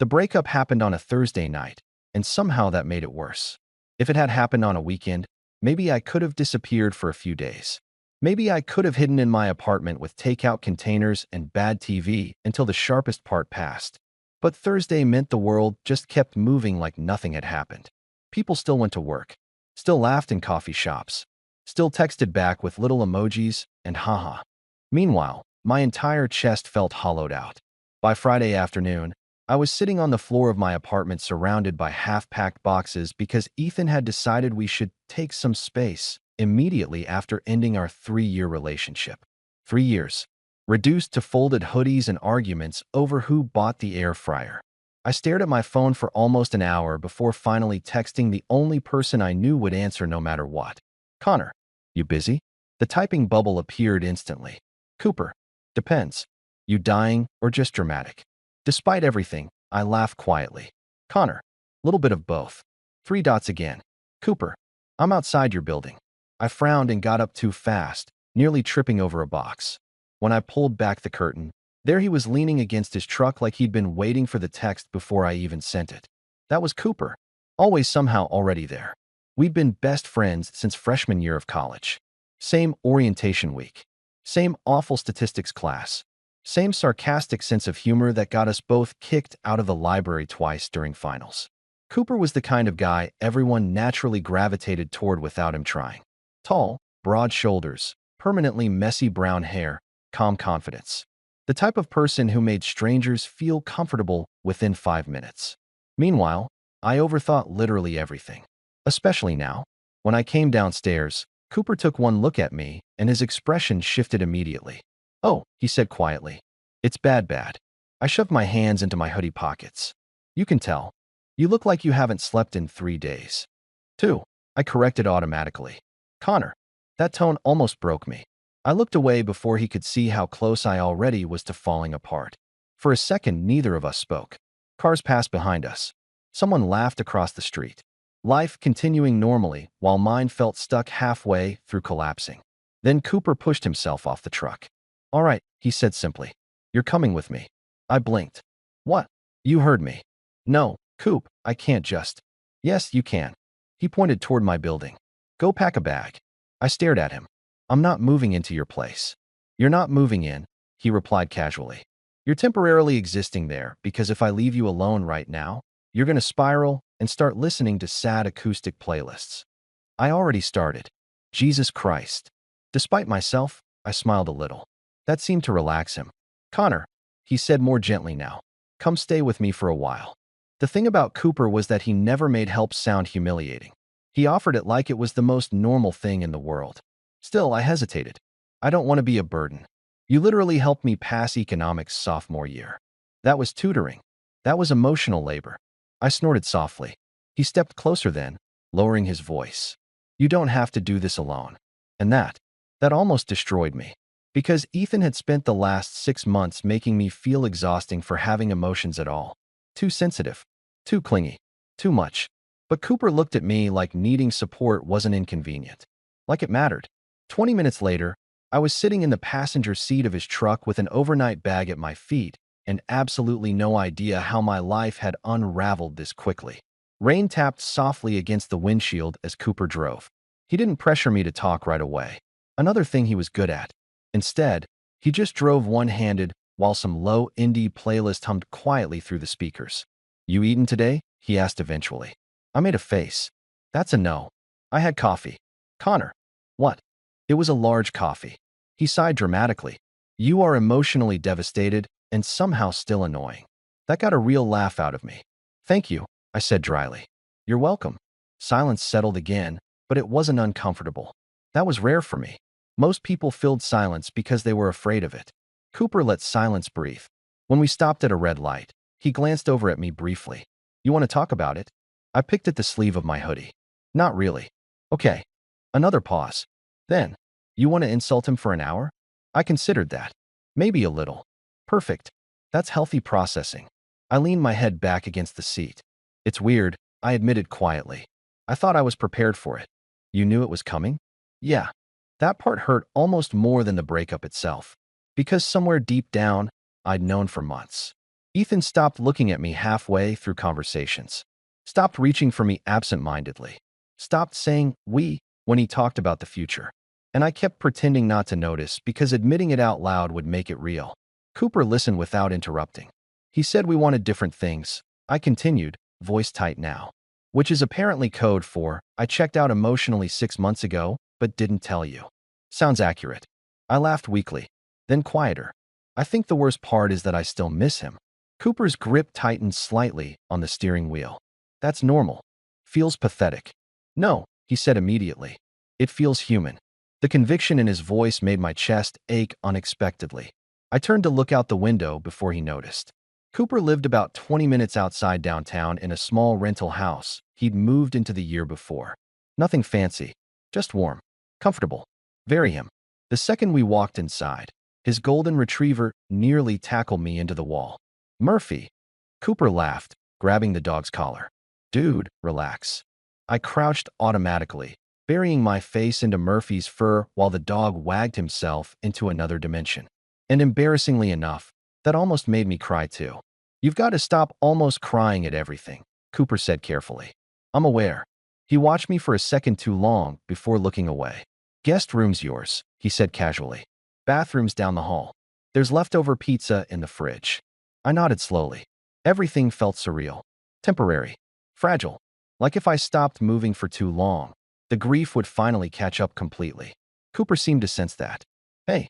The breakup happened on a Thursday night, and somehow that made it worse. If it had happened on a weekend, maybe I could have disappeared for a few days. Maybe I could have hidden in my apartment with takeout containers and bad TV until the sharpest part passed. But Thursday meant the world just kept moving like nothing had happened. People still went to work, still laughed in coffee shops, still texted back with little emojis and haha. Meanwhile, my entire chest felt hollowed out. By Friday afternoon, I was sitting on the floor of my apartment surrounded by half-packed boxes because Ethan had decided we should take some space immediately after ending our 3-year relationship. 3 years, reduced to folded hoodies and arguments over who bought the air fryer. I stared at my phone for almost an hour before finally texting the only person I knew would answer no matter what. Connor, you busy? The typing bubble appeared instantly. Cooper, depends. You dying or just dramatic? Despite everything, I laughed quietly. Connor, little bit of both. 3 dots again. Cooper, I'm outside your building. I frowned and got up too fast, nearly tripping over a box. When I pulled back the curtain, there he was leaning against his truck like he'd been waiting for the text before I even sent it. That was Cooper, always somehow already there. We'd been best friends since freshman year of college. Same orientation week. Same awful statistics class. Same sarcastic sense of humor that got us both kicked out of the library twice during finals. Cooper was the kind of guy everyone naturally gravitated toward without him trying. Tall, broad shoulders, permanently messy brown hair, calm confidence. The type of person who made strangers feel comfortable within 5 minutes. Meanwhile, I overthought literally everything. Especially now. When I came downstairs, Cooper took one look at me, and his expression shifted immediately. Oh, he said quietly. It's bad. I shoved my hands into my hoodie pockets. You can tell. You look like you haven't slept in 3 days. 2. I corrected automatically. Connor. That tone almost broke me. I looked away before he could see how close I already was to falling apart. For a second, neither of us spoke. Cars passed behind us. Someone laughed across the street. Life continuing normally while mine felt stuck halfway through collapsing. Then Cooper pushed himself off the truck. All right, he said simply. You're coming with me. I blinked. What? You heard me. No, Coop, I can't just. Yes, you can. He pointed toward my building. Go pack a bag. I stared at him. I'm not moving into your place. You're not moving in, he replied casually. You're temporarily existing there because if I leave you alone right now, you're going to spiral and start listening to sad acoustic playlists. I already started. Jesus Christ. Despite myself, I smiled a little. That seemed to relax him. Connor, he said more gently now. Come stay with me for a while. The thing about Cooper was that he never made help sound humiliating. He offered it like it was the most normal thing in the world. Still, I hesitated. I don't want to be a burden. You literally helped me pass economics sophomore year. That was tutoring. That was emotional labor. I snorted softly. He stepped closer then, lowering his voice. You don't have to do this alone. And that almost destroyed me. Because Ethan had spent the last 6 months making me feel exhausting for having emotions at all. Too sensitive. Too clingy. Too much. But Cooper looked at me like needing support wasn't inconvenient. Like it mattered. 20 minutes later, I was sitting in the passenger seat of his truck with an overnight bag at my feet and absolutely no idea how my life had unraveled this quickly. Rain tapped softly against the windshield as Cooper drove. He didn't pressure me to talk right away. Another thing he was good at. Instead, he just drove one-handed while some low indie playlist hummed quietly through the speakers. You eaten today? He asked eventually. I made a face. That's a no. I had coffee. Connor. What? It was a large coffee. He sighed dramatically. You are emotionally devastated and somehow still annoying. That got a real laugh out of me. Thank you, I said dryly. You're welcome. Silence settled again, but it wasn't uncomfortable. That was rare for me. Most people filled silence because they were afraid of it. Cooper let silence breathe. When we stopped at a red light, he glanced over at me briefly. You want to talk about it? I picked at the sleeve of my hoodie. Not really. Okay. Another pause. Then, you want to insult him for an hour? I considered that. Maybe a little. Perfect. That's healthy processing. I leaned my head back against the seat. It's weird, I admitted quietly. I thought I was prepared for it. You knew it was coming? Yeah. That part hurt almost more than the breakup itself. Because somewhere deep down, I'd known for months. Ethan stopped looking at me halfway through conversations, stopped reaching for me absent-mindedly, stopped saying we when he talked about the future. And I kept pretending not to notice because admitting it out loud would make it real. Cooper listened without interrupting. He said we wanted different things. I continued, voice tight now, which is apparently code for I checked out emotionally 6 months ago, but didn't tell you. Sounds accurate. I laughed weakly, then quieter. I think the worst part is that I still miss him. Cooper's grip tightened slightly on the steering wheel. That's normal. Feels pathetic. No, he said immediately. It feels human. The conviction in his voice made my chest ache unexpectedly. I turned to look out the window before he noticed. Cooper lived about 20 minutes outside downtown in a small rental house he'd moved into the year before. Nothing fancy, just warm, comfortable. Very him. The second we walked inside, his golden retriever nearly tackled me into the wall. Murphy. Cooper laughed, grabbing the dog's collar. Dude, relax. I crouched automatically, burying my face into Murphy's fur while the dog wagged himself into another dimension. And embarrassingly enough, that almost made me cry too. You've got to stop almost crying at everything, Cooper said carefully. I'm aware. He watched me for a second too long before looking away. Guest room's yours, he said casually. Bathroom's down the hall. There's leftover pizza in the fridge. I nodded slowly. Everything felt surreal, temporary, fragile. Like if I stopped moving for too long, the grief would finally catch up completely. Cooper seemed to sense that. Hey,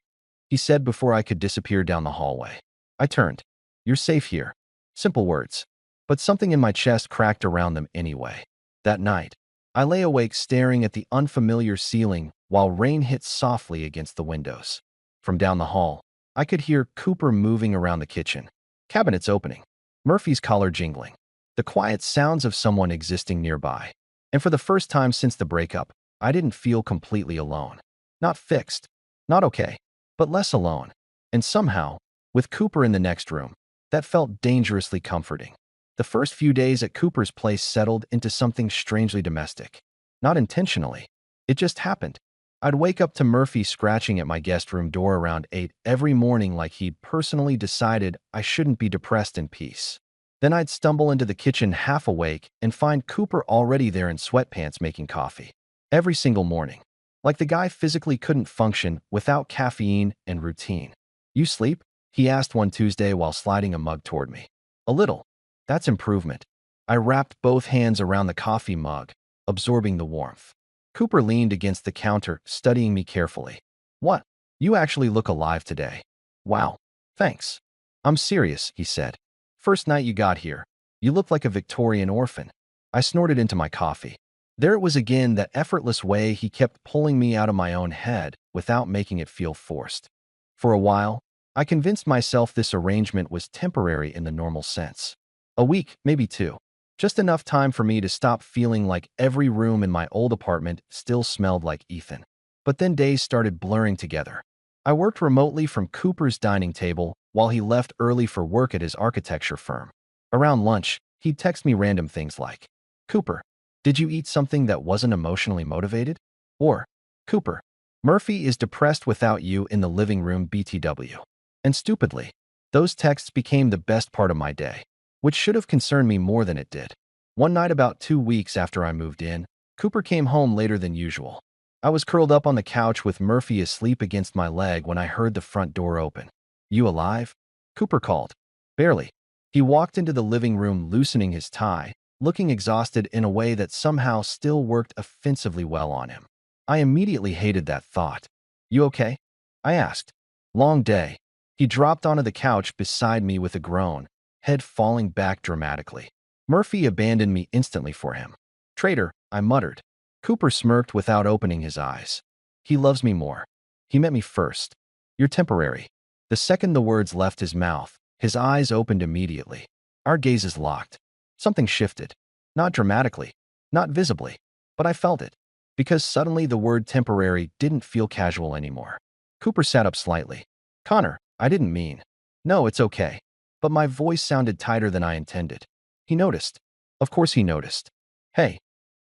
he said before I could disappear down the hallway. I turned. You're safe here. Simple words. But something in my chest cracked around them anyway. That night, I lay awake staring at the unfamiliar ceiling while rain hit softly against the windows. From down the hall, I could hear Cooper moving around the kitchen, cabinets opening, Murphy's collar jingling, the quiet sounds of someone existing nearby. And for the first time since the breakup, I didn't feel completely alone. Not fixed, not okay, but less alone. And somehow, with Cooper in the next room, that felt dangerously comforting. The first few days at Cooper's place settled into something strangely domestic. Not intentionally. It just happened. I'd wake up to Murphy scratching at my guest room door around 8 every morning like he'd personally decided I shouldn't be depressed in peace. Then I'd stumble into the kitchen half awake and find Cooper already there in sweatpants making coffee. Every single morning. Like the guy physically couldn't function without caffeine and routine. You sleep? He asked one Tuesday while sliding a mug toward me. A little. That's improvement. I wrapped both hands around the coffee mug, absorbing the warmth. Cooper leaned against the counter, studying me carefully. What? You actually look alive today. Wow. Thanks. I'm serious, he said. First night you got here, you looked like a Victorian orphan. I snorted into my coffee. There it was again, that effortless way he kept pulling me out of my own head without making it feel forced. For a while, I convinced myself this arrangement was temporary in the normal sense. A week, maybe 2. Just enough time for me to stop feeling like every room in my old apartment still smelled like Ethan. But then days started blurring together. I worked remotely from Cooper's dining table while he left early for work at his architecture firm. Around lunch, he'd text me random things like, Cooper, did you eat something that wasn't emotionally motivated? Or, Cooper, Murphy is depressed without you in the living room BTW. And stupidly, those texts became the best part of my day, which should have concerned me more than it did. One night about 2 weeks after I moved in, Cooper came home later than usual. I was curled up on the couch with Murphy asleep against my leg when I heard the front door open. You alive? Cooper called. Barely. He walked into the living room loosening his tie, looking exhausted in a way that somehow still worked offensively well on him. I immediately hated that thought. You okay? I asked. Long day. He dropped onto the couch beside me with a groan, head falling back dramatically. Murphy abandoned me instantly for him. Traitor, I muttered. Cooper smirked without opening his eyes. He loves me more. He met me first. You're temporary. The second the words left his mouth, his eyes opened immediately. Our gazes locked. Something shifted. Not dramatically, not visibly, but I felt it. Because suddenly the word temporary didn't feel casual anymore. Cooper sat up slightly. Connor, I didn't mean. No, it's okay. But my voice sounded tighter than I intended. He noticed. Of course he noticed. Hey,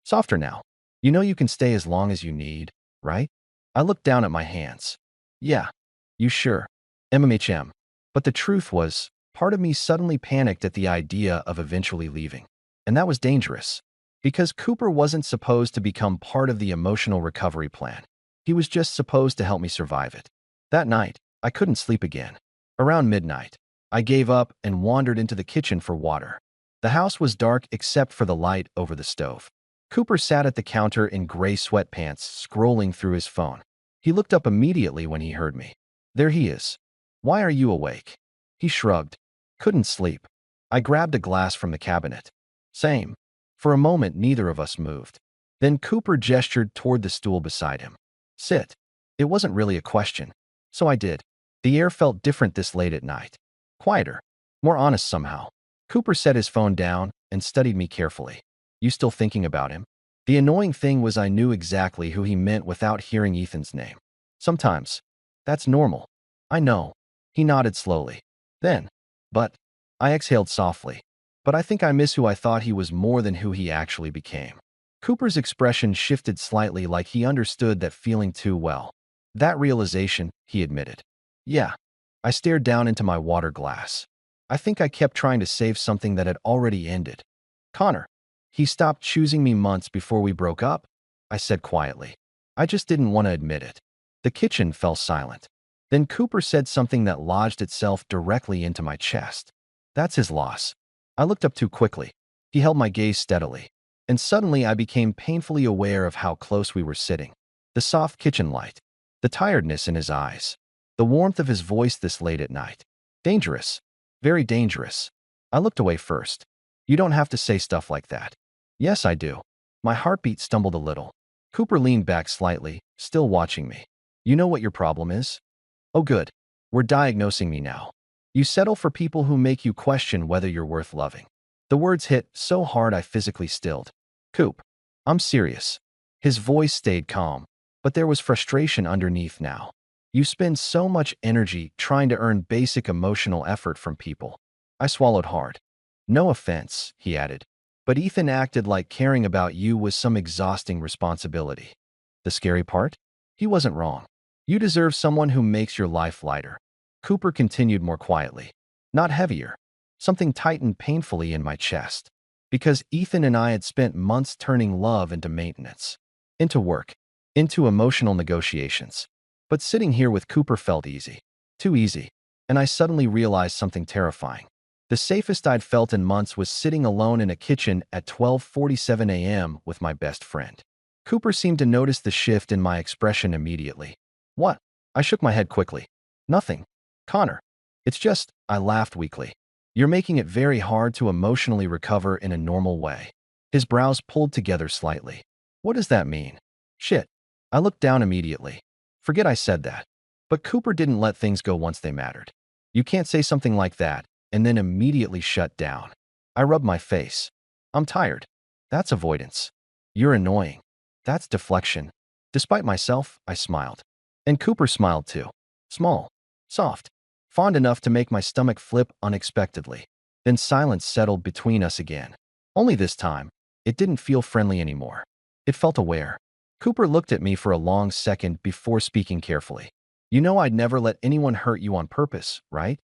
softer now. You know you can stay as long as you need, right? I looked down at my hands. Yeah. You sure? MMHM. But the truth was, part of me suddenly panicked at the idea of eventually leaving. And that was dangerous, because Cooper wasn't supposed to become part of the emotional recovery plan. He was just supposed to help me survive it. That night, I couldn't sleep again. Around midnight, I gave up and wandered into the kitchen for water. The house was dark except for the light over the stove. Cooper sat at the counter in gray sweatpants, scrolling through his phone. He looked up immediately when he heard me. There he is. Why are you awake? He shrugged. Couldn't sleep. I grabbed a glass from the cabinet. Same. For a moment, neither of us moved. Then Cooper gestured toward the stool beside him. Sit. It wasn't really a question. So I did. The air felt different this late at night. Quieter. More honest somehow. Cooper set his phone down and studied me carefully. You still thinking about him? The annoying thing was I knew exactly who he meant without hearing Ethan's name. Sometimes. That's normal. I know. He nodded slowly. Then. But. I exhaled softly. But I think I miss who I thought he was more than who he actually became. Cooper's expression shifted slightly, like he understood that feeling too well. That realization, he admitted. Yeah. I stared down into my water glass. I think I kept trying to save something that had already ended. Connor. He stopped choosing me months before we broke up, I said quietly. I just didn't want to admit it. The kitchen fell silent. Then Cooper said something that lodged itself directly into my chest. That's his loss. I looked up too quickly. He held my gaze steadily. And suddenly I became painfully aware of how close we were sitting. The soft kitchen light. The tiredness in his eyes. The warmth of his voice this late at night. Dangerous. Very dangerous. I looked away first. You don't have to say stuff like that. Yes, I do. My heartbeat stumbled a little. Cooper leaned back slightly, still watching me. You know what your problem is? Oh, good. We're diagnosing me now. You settle for people who make you question whether you're worth loving. The words hit so hard I physically stilled. Coop, I'm serious. His voice stayed calm, but there was frustration underneath now. You spend so much energy trying to earn basic emotional effort from people. I swallowed hard. No offense, he added, but Ethan acted like caring about you was some exhausting responsibility. The scary part? He wasn't wrong. You deserve someone who makes your life lighter. Cooper continued more quietly. Not heavier. Something tightened painfully in my chest. Because Ethan and I had spent months turning love into maintenance. Into work. Into emotional negotiations. But sitting here with Cooper felt easy. Too easy. And I suddenly realized something terrifying. The safest I'd felt in months was sitting alone in a kitchen at 12:47 a.m. with my best friend. Cooper seemed to notice the shift in my expression immediately. What? I shook my head quickly. Nothing. Connor. It's just, I laughed weakly. You're making it very hard to emotionally recover in a normal way. His brows pulled together slightly. What does that mean? Shit. I looked down immediately. Forget I said that. But Cooper didn't let things go once they mattered. You can't say something like that and then immediately shut down. I rubbed my face. I'm tired. That's avoidance. You're annoying. That's deflection. Despite myself, I smiled. And Cooper smiled too. Small. Soft. Fond enough to make my stomach flip unexpectedly. Then silence settled between us again. Only this time, it didn't feel friendly anymore. It felt aware. Cooper looked at me for a long second before speaking carefully. You know I'd never let anyone hurt you on purpose, right?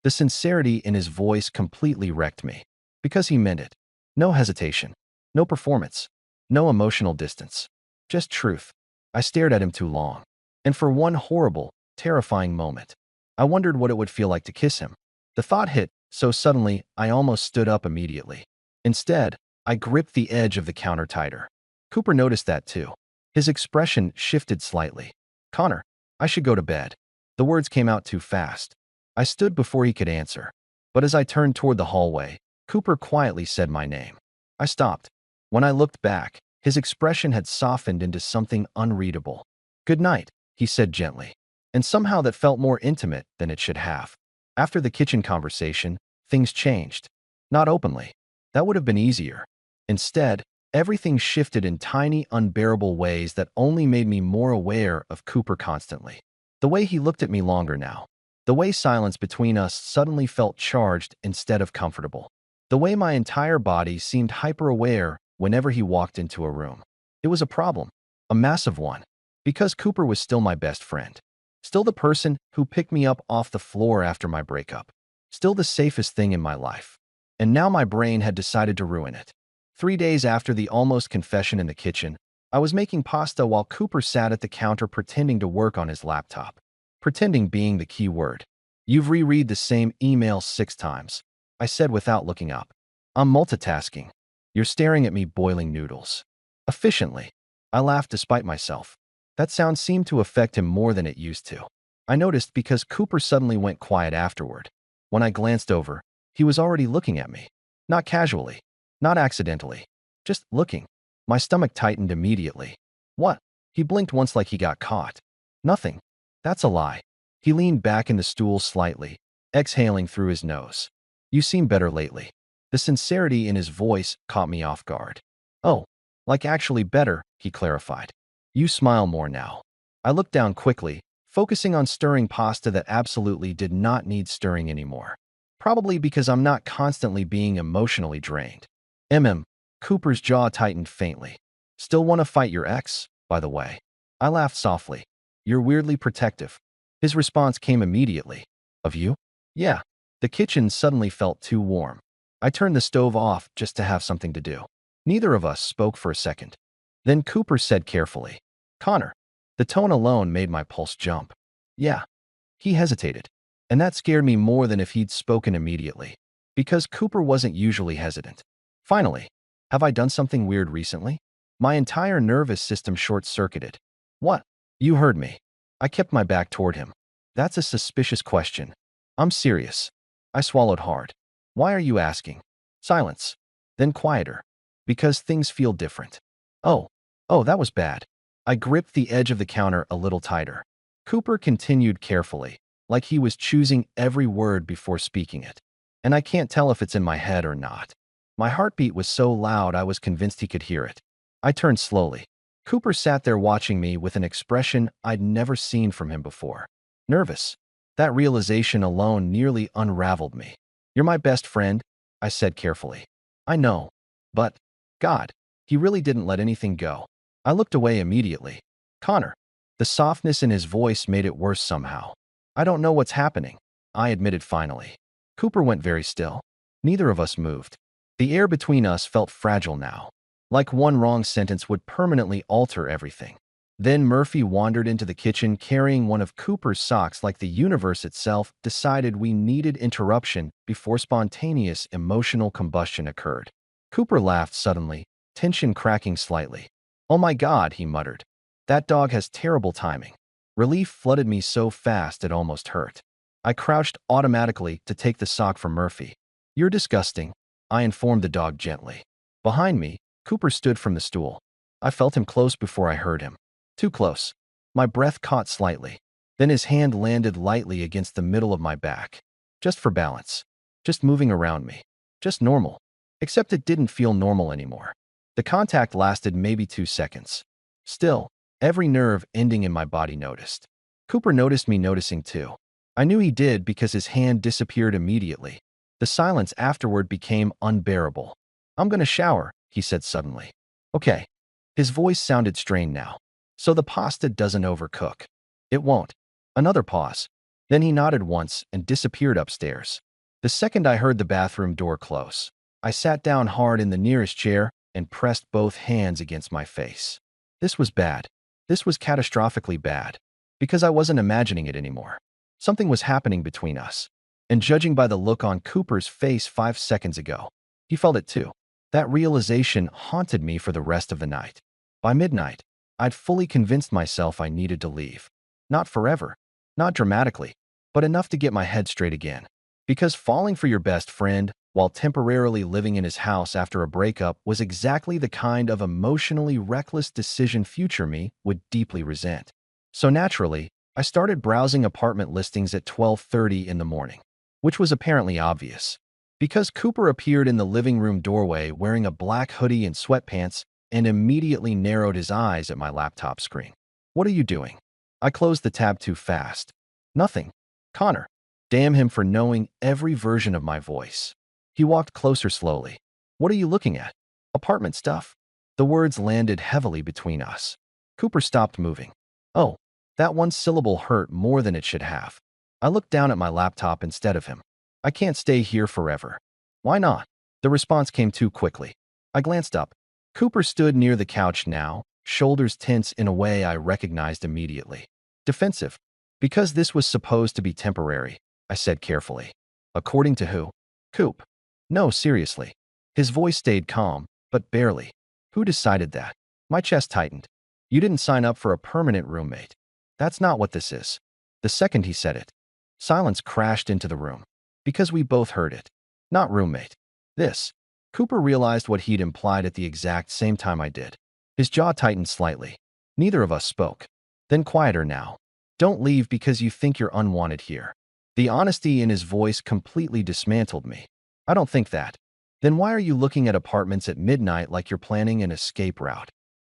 The sincerity in his voice completely wrecked me. Because he meant it. No hesitation. No performance. No emotional distance. Just truth. I stared at him too long. And for one horrible, terrifying moment, I wondered what it would feel like to kiss him. The thought hit so suddenly I almost stood up immediately. Instead, I gripped the edge of the counter tighter. Cooper noticed that too. His expression shifted slightly. Connor, I should go to bed. The words came out too fast. I stood before he could answer. But as I turned toward the hallway, Cooper quietly said my name. I stopped. When I looked back, his expression had softened into something unreadable. Good night, he said gently. And somehow that felt more intimate than it should have. After the kitchen conversation, things changed. Not openly. That would have been easier. Instead, everything shifted in tiny, unbearable ways that only made me more aware of Cooper constantly. The way he looked at me longer now. The way silence between us suddenly felt charged instead of comfortable. The way my entire body seemed hyper-aware whenever he walked into a room. It was a problem. A massive one. Because Cooper was still my best friend. Still the person who picked me up off the floor after my breakup. Still the safest thing in my life. And now my brain had decided to ruin it. 3 days after the almost confession in the kitchen, I was making pasta while Cooper sat at the counter pretending to work on his laptop. Pretending being the key word. You've reread the same email 6 times, I said without looking up. I'm multitasking. You're staring at me boiling noodles. Efficiently. I laughed despite myself. That sound seemed to affect him more than it used to. I noticed because Cooper suddenly went quiet afterward. When I glanced over, he was already looking at me. Not casually. Not accidentally. Just looking. My stomach tightened immediately. What? He blinked once like he got caught. Nothing. That's a lie. He leaned back in the stool slightly, exhaling through his nose. You seem better lately. The sincerity in his voice caught me off guard. Oh, like actually better, he clarified. You smile more now. I looked down quickly, focusing on stirring pasta that absolutely did not need stirring anymore. Probably because I'm not constantly being emotionally drained. Cooper's jaw tightened faintly. Still want to fight your ex, by the way? I laughed softly. You're weirdly protective. His response came immediately. Of you? Yeah. The kitchen suddenly felt too warm. I turned the stove off just to have something to do. Neither of us spoke for a second. Then Cooper said carefully, Connor. The tone alone made my pulse jump. Yeah. He hesitated. And that scared me more than if he'd spoken immediately. Because Cooper wasn't usually hesitant. Finally, have I done something weird recently? My entire nervous system short-circuited. What? You heard me. I kept my back toward him. That's a suspicious question. I'm serious. I swallowed hard. Why are you asking? Silence. Then quieter. Because things feel different. Oh, that was bad. I gripped the edge of the counter a little tighter. Cooper continued carefully, like he was choosing every word before speaking it. And I can't tell if it's in my head or not. My heartbeat was so loud I was convinced he could hear it. I turned slowly. Cooper sat there watching me with an expression I'd never seen from him before. Nervous. That realization alone nearly unraveled me. You're my best friend, I said carefully. I know. But, God, he really didn't let anything go. I looked away immediately. Connor. The softness in his voice made it worse somehow. I don't know what's happening, I admitted finally. Cooper went very still. Neither of us moved. The air between us felt fragile now. Like one wrong sentence would permanently alter everything. Then Murphy wandered into the kitchen carrying one of Cooper's socks like the universe itself decided we needed interruption before spontaneous emotional combustion occurred. Cooper laughed suddenly, tension cracking slightly. Oh my God, he muttered. That dog has terrible timing. Relief flooded me so fast it almost hurt. I crouched automatically to take the sock from Murphy. You're disgusting, I informed the dog gently. Behind me, Cooper stood from the stool. I felt him close before I heard him. Too close. My breath caught slightly. Then his hand landed lightly against the middle of my back. Just for balance. Just moving around me. Just normal. Except it didn't feel normal anymore. The contact lasted maybe 2 seconds. Still, every nerve ending in my body noticed. Cooper noticed me noticing too. I knew he did because his hand disappeared immediately. The silence afterward became unbearable. I'm gonna shower, he said suddenly. Okay. His voice sounded strained now. So the pasta doesn't overcook. It won't. Another pause. Then he nodded once and disappeared upstairs. The second I heard the bathroom door close, I sat down hard in the nearest chair and pressed both hands against my face. This was bad. This was catastrophically bad. Because I wasn't imagining it anymore. Something was happening between us. And judging by the look on Cooper's face 5 seconds ago, he felt it too. That realization haunted me for the rest of the night. By midnight, I'd fully convinced myself I needed to leave. Not forever, not dramatically, but enough to get my head straight again. Because falling for your best friend while temporarily living in his house after a breakup was exactly the kind of emotionally reckless decision future me would deeply resent. So naturally, I started browsing apartment listings at 12:30 in the morning, which was apparently obvious. Because Cooper appeared in the living room doorway wearing a black hoodie and sweatpants and immediately narrowed his eyes at my laptop screen. What are you doing? I closed the tab too fast. Nothing. Connor. Damn him for knowing every version of my voice. He walked closer slowly. What are you looking at? Apartment stuff. The words landed heavily between us. Cooper stopped moving. Oh, that one syllable hurt more than it should have. I looked down at my laptop instead of him. I can't stay here forever. Why not? The response came too quickly. I glanced up. Cooper stood near the couch now, shoulders tense in a way I recognized immediately. Defensive. Because this was supposed to be temporary, I said carefully. According to who? Coop. No, seriously. His voice stayed calm, but barely. Who decided that? My chest tightened. You didn't sign up for a permanent roommate. That's not what this is. The second he said it, silence crashed into the room. Because we both heard it. Not roommate. This. Cooper realized what he'd implied at the exact same time I did. His jaw tightened slightly. Neither of us spoke. Then quieter now. Don't leave because you think you're unwanted here. The honesty in his voice completely dismantled me. I don't think that. Then why are you looking at apartments at midnight like you're planning an escape route?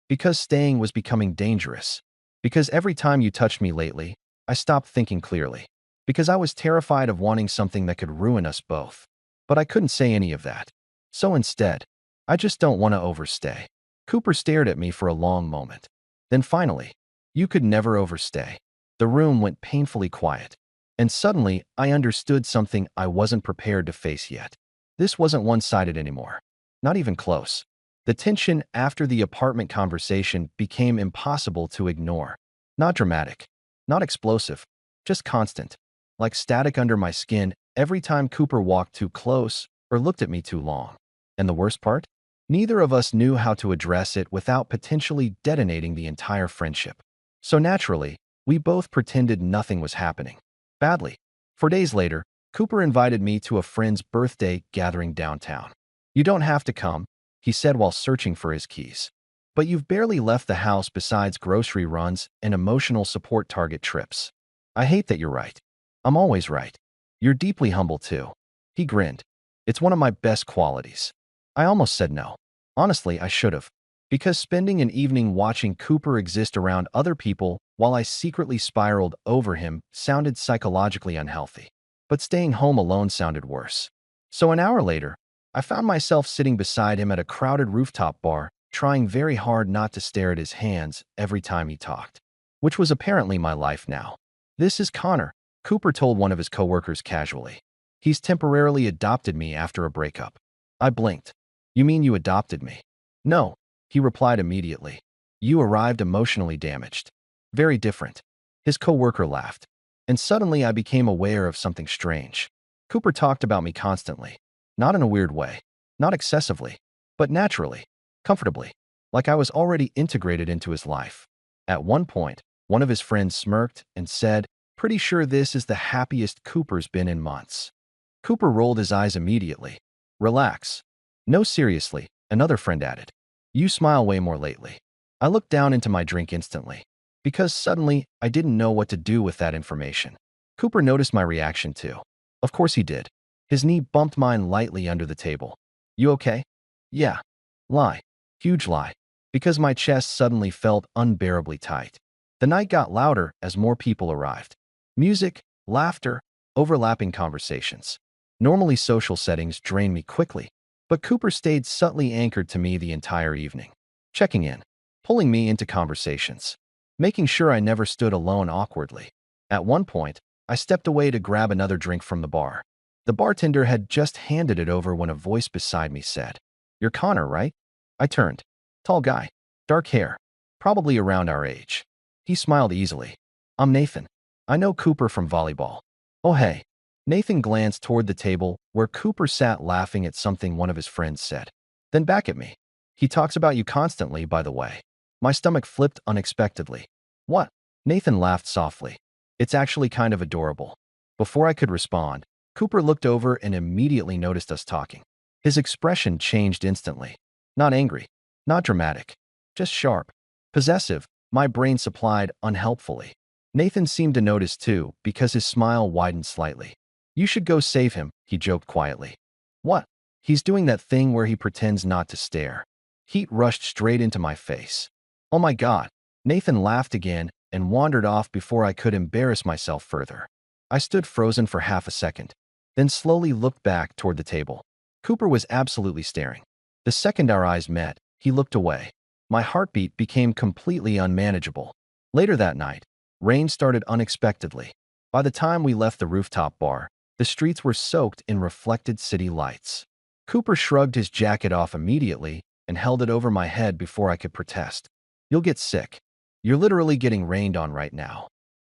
Because staying was becoming dangerous. Because every time you touched me lately, I stopped thinking clearly. Because I was terrified of wanting something that could ruin us both. But I couldn't say any of that. So instead, I just don't want to overstay. Cooper stared at me for a long moment. Then finally, you could never overstay. The room went painfully quiet. And suddenly, I understood something I wasn't prepared to face yet. This wasn't one-sided anymore. Not even close. The tension after the apartment conversation became impossible to ignore. Not dramatic. Not explosive. Just constant. Like static under my skin every time Cooper walked too close or looked at me too long. And the worst part? Neither of us knew how to address it without potentially detonating the entire friendship. So naturally, we both pretended nothing was happening. Badly. 4 days later, Cooper invited me to a friend's birthday gathering downtown. You don't have to come, he said while searching for his keys. But you've barely left the house besides grocery runs and emotional support target trips. I hate that you're right. I'm always right. You're deeply humble too. He grinned. It's one of my best qualities. I almost said no. Honestly, I should have. Because spending an evening watching Cooper exist around other people while I secretly spiraled over him sounded psychologically unhealthy. But staying home alone sounded worse. So an hour later, I found myself sitting beside him at a crowded rooftop bar, trying very hard not to stare at his hands every time he talked. Which was apparently my life now. This is Connor, Cooper told one of his coworkers casually. He's temporarily adopted me after a breakup. I blinked. You mean you adopted me? No, he replied immediately. You arrived emotionally damaged. Very different. His coworker laughed. And suddenly I became aware of something strange. Cooper talked about me constantly. Not in a weird way. Not excessively. But naturally. Comfortably. Like I was already integrated into his life. At one point, one of his friends smirked and said, pretty sure this is the happiest Cooper's been in months. Cooper rolled his eyes immediately. Relax. No, seriously, another friend added. You smile way more lately. I looked down into my drink instantly. Because suddenly, I didn't know what to do with that information. Cooper noticed my reaction too. Of course he did. His knee bumped mine lightly under the table. You okay? Yeah. Lie. Huge lie. Because my chest suddenly felt unbearably tight. The night got louder as more people arrived. Music, laughter, overlapping conversations. Normally social settings drain me quickly, but Cooper stayed subtly anchored to me the entire evening. Checking in. Pulling me into conversations. Making sure I never stood alone awkwardly. At one point, I stepped away to grab another drink from the bar. The bartender had just handed it over when a voice beside me said, You're Connor, right? I turned. Tall guy. Dark hair. Probably around our age. He smiled easily. I'm Nathan. I know Cooper from volleyball. Oh hey. Nathan glanced toward the table where Cooper sat laughing at something one of his friends said. Then back at me. He talks about you constantly, by the way. My stomach flipped unexpectedly. What? Nathan laughed softly. It's actually kind of adorable. Before I could respond, Cooper looked over and immediately noticed us talking. His expression changed instantly. Not angry. Not dramatic. Just sharp. Possessive, my brain supplied unhelpfully. Nathan seemed to notice too, because his smile widened slightly. You should go save him, he joked quietly. What? He's doing that thing where he pretends not to stare. Heat rushed straight into my face. Oh my God. Nathan laughed again and wandered off before I could embarrass myself further. I stood frozen for half a second, then slowly looked back toward the table. Cooper was absolutely staring. The second our eyes met, he looked away. My heartbeat became completely unmanageable. Later that night, rain started unexpectedly. By the time we left the rooftop bar, The streets were soaked in reflected city lights. Cooper shrugged his jacket off immediately and held it over my head before I could protest. You'll get sick. You're literally getting rained on right now.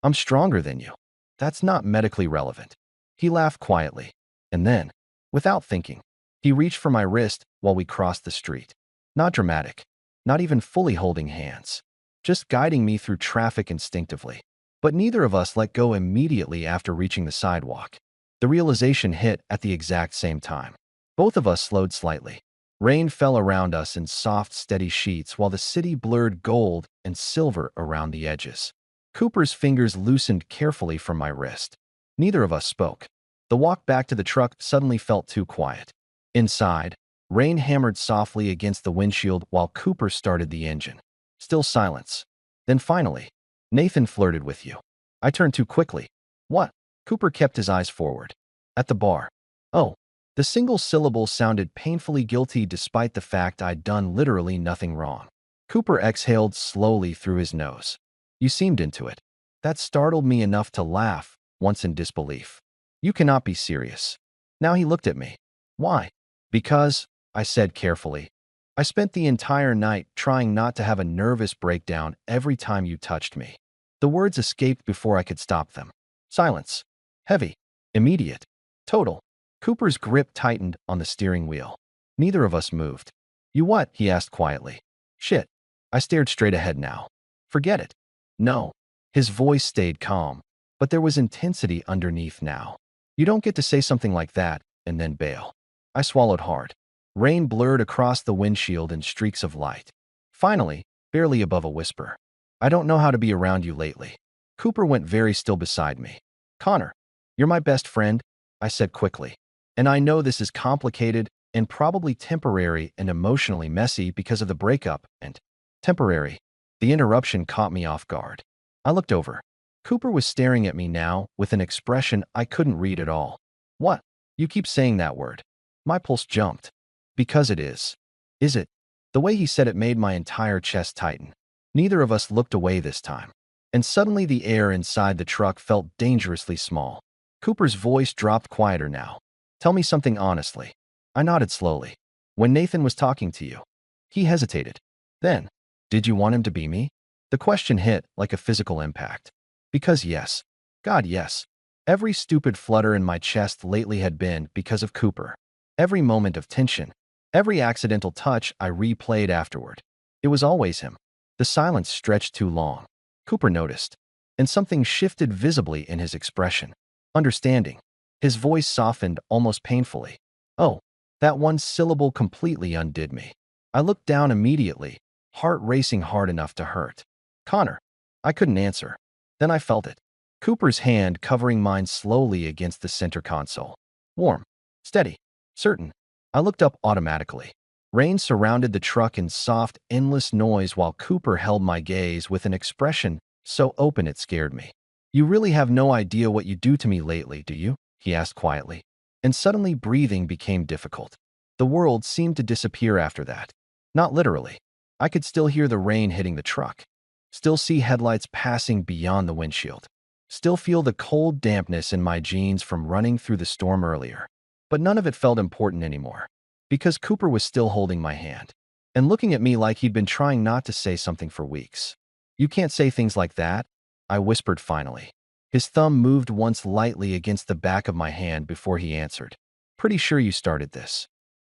I'm stronger than you. That's not medically relevant. He laughed quietly. And then, without thinking, he reached for my wrist while we crossed the street. Not dramatic. Not even fully holding hands. Just guiding me through traffic instinctively. But neither of us let go immediately after reaching the sidewalk. The realization hit at the exact same time. Both of us slowed slightly. Rain fell around us in soft, steady sheets while the city blurred gold and silver around the edges. Cooper's fingers loosened carefully from my wrist. Neither of us spoke. The walk back to the truck suddenly felt too quiet. Inside, rain hammered softly against the windshield while Cooper started the engine. Still silence. Then finally, Nathan flirted with you. I turned too quickly. What? Cooper kept his eyes forward. At the bar. Oh. The single syllable sounded painfully guilty despite the fact I'd done literally nothing wrong. Cooper exhaled slowly through his nose. You seemed into it. That startled me enough to laugh, once in disbelief. You cannot be serious. Now he looked at me. Why? Because, I said carefully, I spent the entire night trying not to have a nervous breakdown every time you touched me. The words escaped before I could stop them. Silence. Heavy. Immediate. Total. Cooper's grip tightened on the steering wheel. Neither of us moved. You what? He asked quietly. Shit. I stared straight ahead now. Forget it. No. His voice stayed calm, but there was intensity underneath now. You don't get to say something like that and then bail. I swallowed hard. Rain blurred across the windshield in streaks of light. Finally, barely above a whisper. I don't know how to be around you lately. Cooper went very still beside me. Connor, you're my best friend, I said quickly. And I know this is complicated and probably temporary and emotionally messy because of the breakup and temporary. The interruption caught me off guard. I looked over. Cooper was staring at me now with an expression I couldn't read at all. What? You keep saying that word. My pulse jumped. Because it is. Is it? The way he said it made my entire chest tighten. Neither of us looked away this time. And suddenly the air inside the truck felt dangerously small. Cooper's voice dropped quieter now. Tell me something honestly. I nodded slowly. When Nathan was talking to you. He hesitated. Then, did you want him to be me? The question hit like a physical impact. Because yes. God, yes. Every stupid flutter in my chest lately had been because of Cooper. Every moment of tension. Every accidental touch I replayed afterward. It was always him. The silence stretched too long. Cooper noticed. And something shifted visibly in his expression. Understanding. His voice softened almost painfully. Oh, that one syllable completely undid me. I looked down immediately, heart racing hard enough to hurt. Connor. I couldn't answer. Then I felt it. Cooper's hand covering mine slowly against the center console. Warm. Steady. Certain. I looked up automatically. Rain surrounded the truck in soft, endless noise while Cooper held my gaze with an expression so open it scared me. You really have no idea what you do to me lately, do you? He asked quietly. And suddenly breathing became difficult. The world seemed to disappear after that. Not literally. I could still hear the rain hitting the truck. Still see headlights passing beyond the windshield. Still feel the cold dampness in my jeans from running through the storm earlier. But none of it felt important anymore. Because Cooper was still holding my hand. And looking at me like he'd been trying not to say something for weeks. You can't say things like that, I whispered finally. His thumb moved once lightly against the back of my hand before he answered. Pretty sure you started this.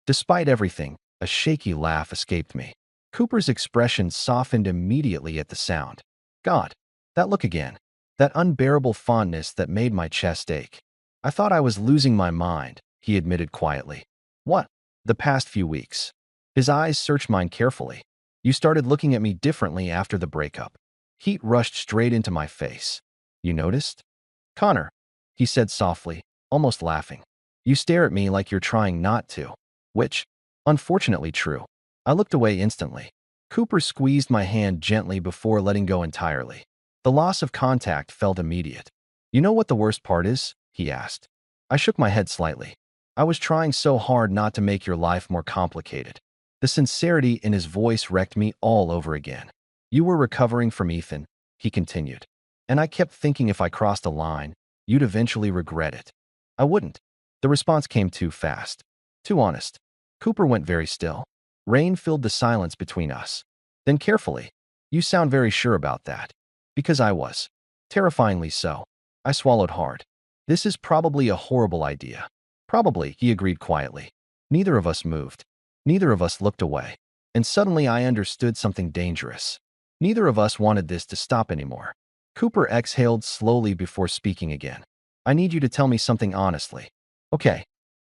Despite everything, a shaky laugh escaped me. Cooper's expression softened immediately at the sound. God, that look again. That unbearable fondness that made my chest ache. I thought I was losing my mind, he admitted quietly. What? The past few weeks. His eyes searched mine carefully. You started looking at me differently after the breakup. Heat rushed straight into my face. You noticed? Connor, he said softly, almost laughing. You stare at me like you're trying not to. Which, unfortunately, true. I looked away instantly. Cooper squeezed my hand gently before letting go entirely. The loss of contact felt immediate. You know what the worst part is? He asked. I shook my head slightly. I was trying so hard not to make your life more complicated. The sincerity in his voice wrecked me all over again. You were recovering from Ethan, he continued. And I kept thinking if I crossed a line, you'd eventually regret it. I wouldn't. The response came too fast. Too honest. Cooper went very still. Rain filled the silence between us. Then carefully, "You sound very sure about that." Because I was. Terrifyingly so. I swallowed hard. "This is probably a horrible idea." "Probably," he agreed quietly. Neither of us moved. Neither of us looked away. And suddenly I understood something dangerous. Neither of us wanted this to stop anymore. Cooper exhaled slowly before speaking again. "I need you to tell me something honestly." "Okay.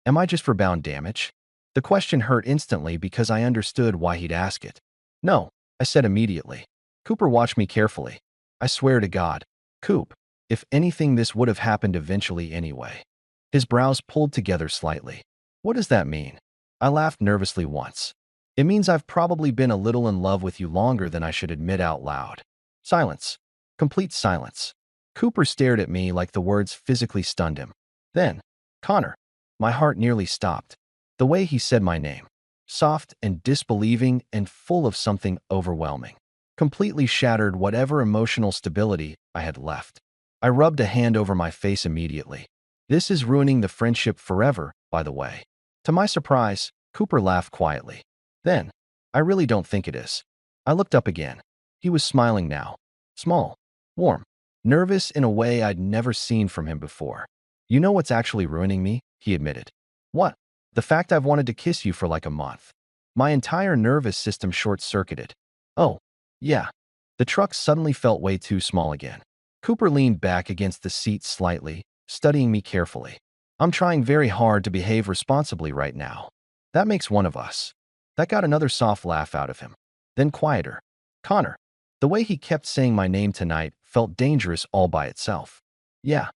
Am I just for bound damage?" The question hurt instantly because I understood why he'd ask it. "No," I said immediately. Cooper watched me carefully. "I swear to God, Coop, if anything, this would have happened eventually anyway." His brows pulled together slightly. "What does that mean?" I laughed nervously once. "It means I've probably been a little in love with you longer than I should admit out loud." Silence. Complete silence. Cooper stared at me like the words physically stunned him. Then, "Connor." My heart nearly stopped. The way he said my name, soft and disbelieving and full of something overwhelming, completely shattered whatever emotional stability I had left. I rubbed a hand over my face immediately. "This is ruining the friendship forever, by the way." To my surprise, Cooper laughed quietly. Then, "I really don't think it is." I looked up again. He was smiling now. Small, warm, nervous in a way I'd never seen from him before. "You know what's actually ruining me?" he admitted. "What?" "The fact I've wanted to kiss you for like a month." My entire nervous system short-circuited. "Oh, yeah." The truck suddenly felt way too small again. Cooper leaned back against the seat slightly, studying me carefully. "I'm trying very hard to behave responsibly right now." "That makes one of us." That got another soft laugh out of him. Then quieter. "Connor." The way he kept saying my name tonight felt dangerous all by itself. "Yeah.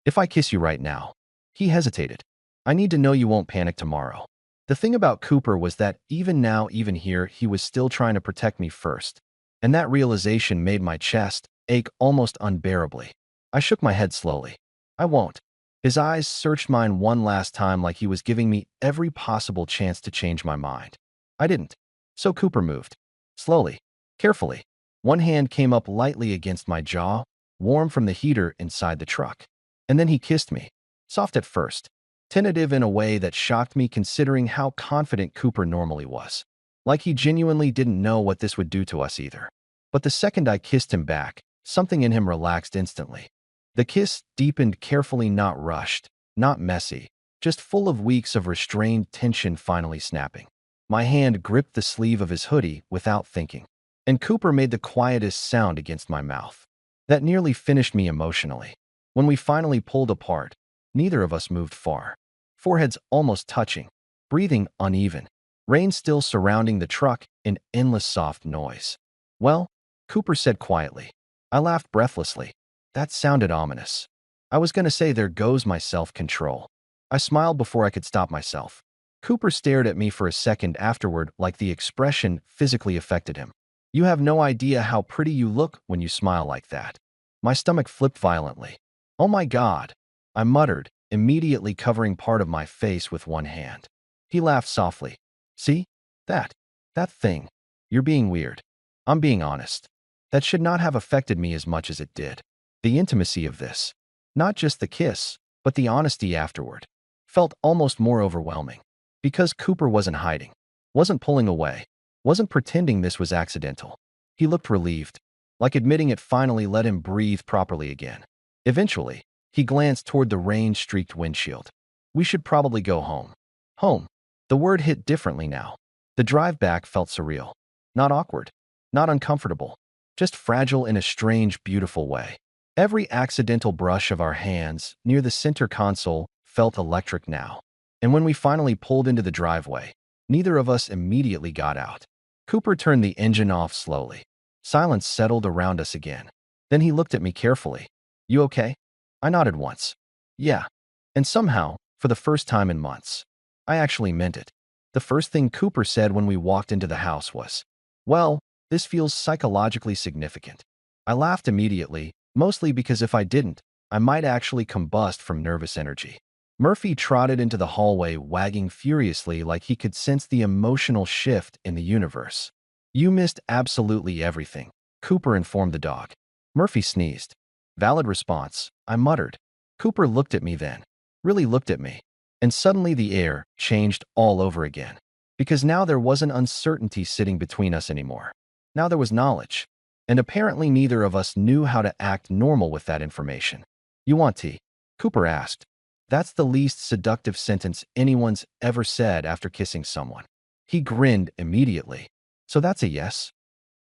If I kiss you right now." He hesitated. "I need to know you won't panic tomorrow." The thing about Cooper was that even now, even here, he was still trying to protect me first. And that realization made my chest ache almost unbearably. I shook my head slowly. "I won't." His eyes searched mine one last time like he was giving me every possible chance to change my mind. I didn't. So Cooper moved. Slowly. Carefully. One hand came up lightly against my jaw, warm from the heater inside the truck. And then he kissed me. Soft at first. Tentative in a way that shocked me considering how confident Cooper normally was. Like he genuinely didn't know what this would do to us either. But the second I kissed him back, something in him relaxed instantly. The kiss deepened carefully, not rushed, not messy, just full of weeks of restrained tension finally snapping. My hand gripped the sleeve of his hoodie without thinking, and Cooper made the quietest sound against my mouth. That nearly finished me emotionally. When we finally pulled apart, neither of us moved far. Foreheads almost touching, breathing uneven, rain still surrounding the truck in endless soft noise. "Well," Cooper said quietly. I laughed breathlessly. That sounded ominous. I was going to say there goes my self-control. I smiled before I could stop myself. Cooper stared at me for a second afterward like the expression physically affected him. "You have no idea how pretty you look when you smile like that." My stomach flipped violently. "Oh my God," I muttered, immediately covering part of my face with one hand. He laughed softly. "See? That thing. You're being weird. I'm being honest. That should not have affected me as much as it did. The intimacy of this, not just the kiss, but the honesty afterward, felt almost more overwhelming. Because Cooper wasn't hiding, wasn't pulling away, wasn't pretending this was accidental. He looked relieved, like admitting it finally let him breathe properly again. Eventually, he glanced toward the rain-streaked windshield. "We should probably go home." Home. The word hit differently now. The drive back felt surreal. Not awkward. Not uncomfortable. Just fragile in a strange, beautiful way. Every accidental brush of our hands near the center console felt electric now. And when we finally pulled into the driveway, neither of us immediately got out. Cooper turned the engine off slowly. Silence settled around us again. Then he looked at me carefully. "You okay?" I nodded once. "Yeah." And somehow, for the first time in months, I actually meant it. The first thing Cooper said when we walked into the house was, "Well, this feels psychologically significant." I laughed immediately, mostly because if I didn't, I might actually combust from nervous energy. Murphy trotted into the hallway, wagging furiously like he could sense the emotional shift in the universe. "You missed absolutely everything," Cooper informed the dog. Murphy sneezed. "Valid response," I muttered. Cooper looked at me then. really looked at me. And suddenly the air changed all over again. Because now there wasn't uncertainty sitting between us anymore. Now there was knowledge. And apparently neither of us knew how to act normal with that information. "You want tea?" Cooper asked. That's the least seductive sentence anyone's ever said after kissing someone. He grinned immediately. "So that's a yes?"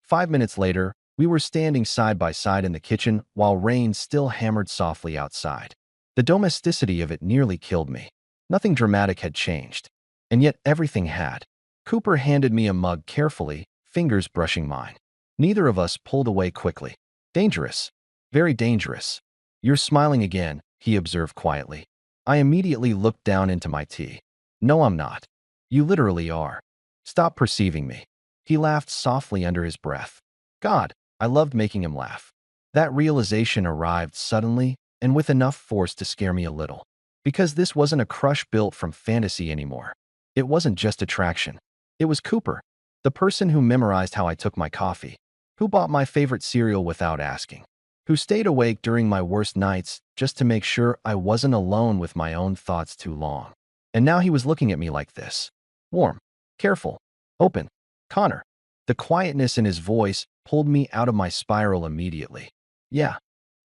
5 minutes later, we were standing side by side in the kitchen while rain still hammered softly outside. The domesticity of it nearly killed me. Nothing dramatic had changed. And yet everything had. Cooper handed me a mug carefully, fingers brushing mine. Neither of us pulled away quickly. "Dangerous. Very dangerous." "You're smiling again," he observed quietly. I immediately looked down into my tea. "No, I'm not. You literally are. Stop perceiving me." He laughed softly under his breath. God, I loved making him laugh. That realization arrived suddenly and with enough force to scare me a little. Because this wasn't a crush built from fantasy anymore. It wasn't just attraction. It was Cooper, the person who memorized how I took my coffee, who bought my favorite cereal without asking, who stayed awake during my worst nights just to make sure I wasn't alone with my own thoughts too long. And now he was looking at me like this. Warm, careful, open. "Connor." The quietness in his voice pulled me out of my spiral immediately. "Yeah,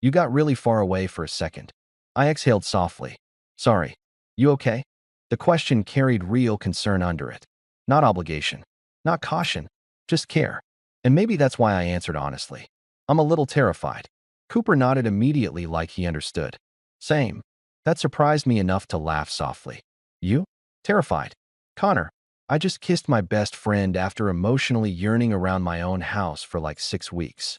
you got really far away for a second." I exhaled softly. "Sorry. You okay?" The question carried real concern under it. Not obligation. Not caution. Just care. And maybe that's why I answered honestly. "I'm a little terrified." Cooper nodded immediately like he understood. "Same." That surprised me enough to laugh softly. "You? Terrified?" "Connor, I just kissed my best friend after emotionally yearning around my own house for like 6 weeks."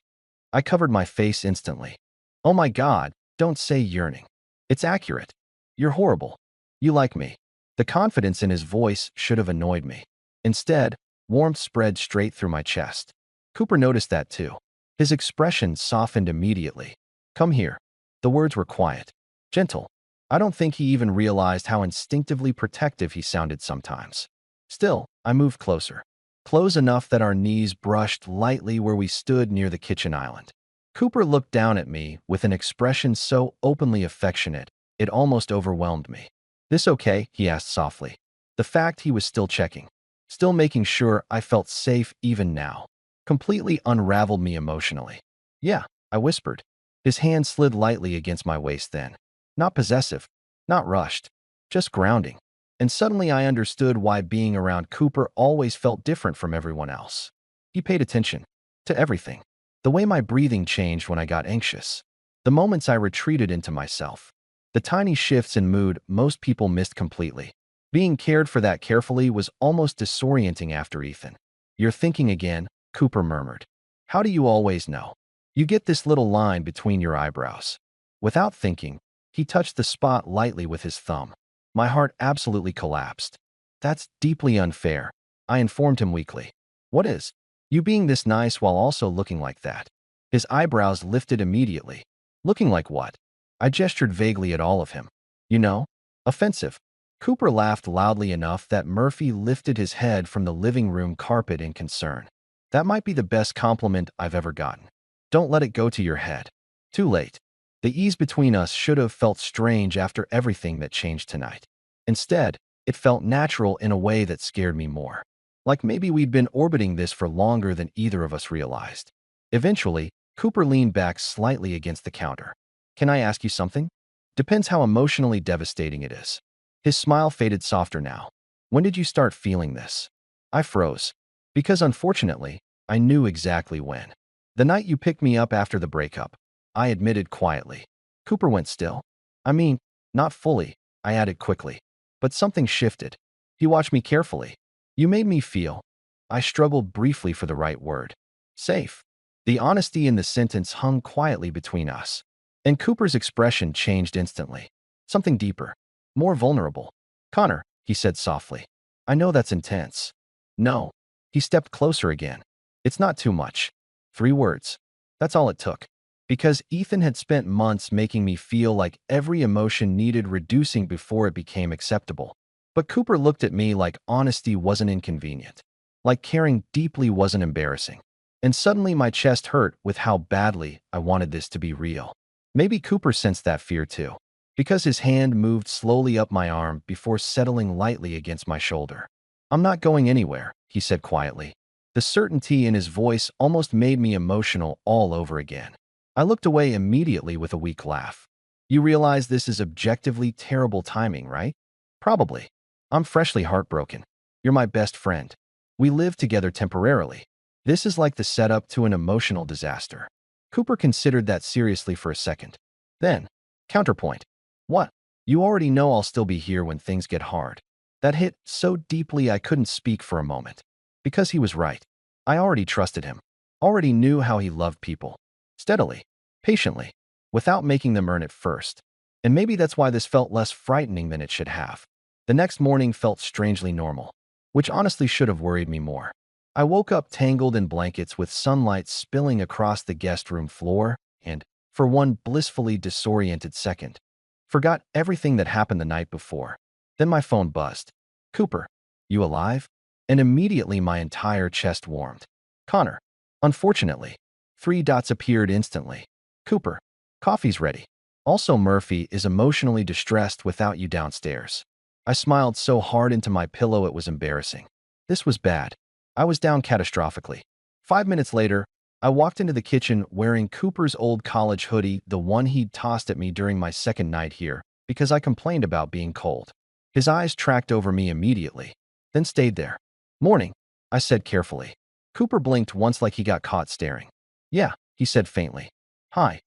I covered my face instantly. "Oh my God, don't say yearning. It's accurate. You're horrible. You like me." The confidence in his voice should have annoyed me. Instead, warmth spread straight through my chest. Cooper noticed that too. His expression softened immediately. "Come here." The words were quiet, gentle. I don't think he even realized how instinctively protective he sounded sometimes. Still, I moved closer. Close enough that our knees brushed lightly where we stood near the kitchen island. Cooper looked down at me with an expression so openly affectionate, it almost overwhelmed me. "This okay?" he asked softly. The fact he was still checking, still making sure I felt safe even now, completely unraveled me emotionally. "Yeah," I whispered. His hand slid lightly against my waist then. Not possessive, not rushed, just grounding. And suddenly I understood why being around Cooper always felt different from everyone else. He paid attention to everything. The way my breathing changed when I got anxious. The moments I retreated into myself. The tiny shifts in mood most people missed completely. Being cared for that carefully was almost disorienting after Ethan. "You're thinking again," Cooper murmured. "How do you always know?" "You get this little line between your eyebrows." Without thinking, he touched the spot lightly with his thumb. My heart absolutely collapsed. "That's deeply unfair," I informed him weakly. "What is?" "You being this nice while also looking like that." His eyebrows lifted immediately. "Looking like what?" I gestured vaguely at all of him. "You know, offensive." Cooper laughed loudly enough that Murphy lifted his head from the living room carpet in concern. "That might be the best compliment I've ever gotten. Don't let it go to your head." Too late. The ease between us should have felt strange after everything that changed tonight. Instead, it felt natural in a way that scared me more. Like maybe we'd been orbiting this for longer than either of us realized. Eventually, Cooper leaned back slightly against the counter. "Can I ask you something?" "Depends how emotionally devastating it is." His smile faded softer now. "When did you start feeling this?" I froze. Because unfortunately, I knew exactly when. "The night you picked me up after the breakup," I admitted quietly. Cooper went still. "I mean, not fully," I added quickly. But something shifted. He watched me carefully. "You made me feel." I struggled briefly for the right word. "Safe." The honesty in the sentence hung quietly between us. And Cooper's expression changed instantly. Something deeper. More vulnerable. "Connor," he said softly. "I know that's intense." "No." He stepped closer again. "It's not too much." 3 words. That's all it took. Because Ethan had spent months making me feel like every emotion needed reducing before it became acceptable. But Cooper looked at me like honesty wasn't inconvenient. Like caring deeply wasn't embarrassing. And suddenly my chest hurt with how badly I wanted this to be real. Maybe Cooper sensed that fear too. because his hand moved slowly up my arm before settling lightly against my shoulder. "I'm not going anywhere," he said quietly. The certainty in his voice almost made me emotional all over again. I looked away immediately with a weak laugh. "You realize this is objectively terrible timing, right?" "Probably. I'm freshly heartbroken. You're my best friend. We live together temporarily. This is like the setup to an emotional disaster." Cooper considered that seriously for a second. Then, counterpoint. "What? You already know I'll still be here when things get hard." That hit so deeply I couldn't speak for a moment. Because he was right. I already trusted him. Already knew how he loved people. Steadily. Patiently. Without making them earn it first. And maybe that's why this felt less frightening than it should have. The next morning felt strangely normal, which honestly should have worried me more. I woke up tangled in blankets with sunlight spilling across the guest room floor and, for one blissfully disoriented second, forgot everything that happened the night before. Then my phone buzzed. "Cooper, you alive?" And immediately my entire chest warmed. "Connor." Unfortunately, 3 dots appeared instantly. "Cooper, coffee's ready. Also, Murphy is emotionally distressed without you downstairs." I smiled so hard into my pillow it was embarrassing. This was bad. I was down catastrophically. 5 minutes later, I walked into the kitchen wearing Cooper's old college hoodie, the one he'd tossed at me during my second night here, because I complained about being cold. His eyes tracked over me immediately, then stayed there. "Morning," I said carefully. Cooper blinked once like he got caught staring. "Yeah," he said faintly. "Hi."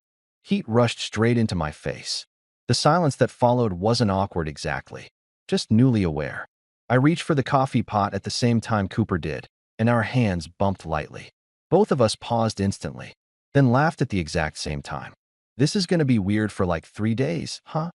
Heat rushed straight into my face. The silence that followed wasn't awkward exactly, just newly aware. I reached for the coffee pot at the same time Cooper did, and our hands bumped lightly. Both of us paused instantly, then laughed at the exact same time. "This is going to be weird for like 3 days, huh?"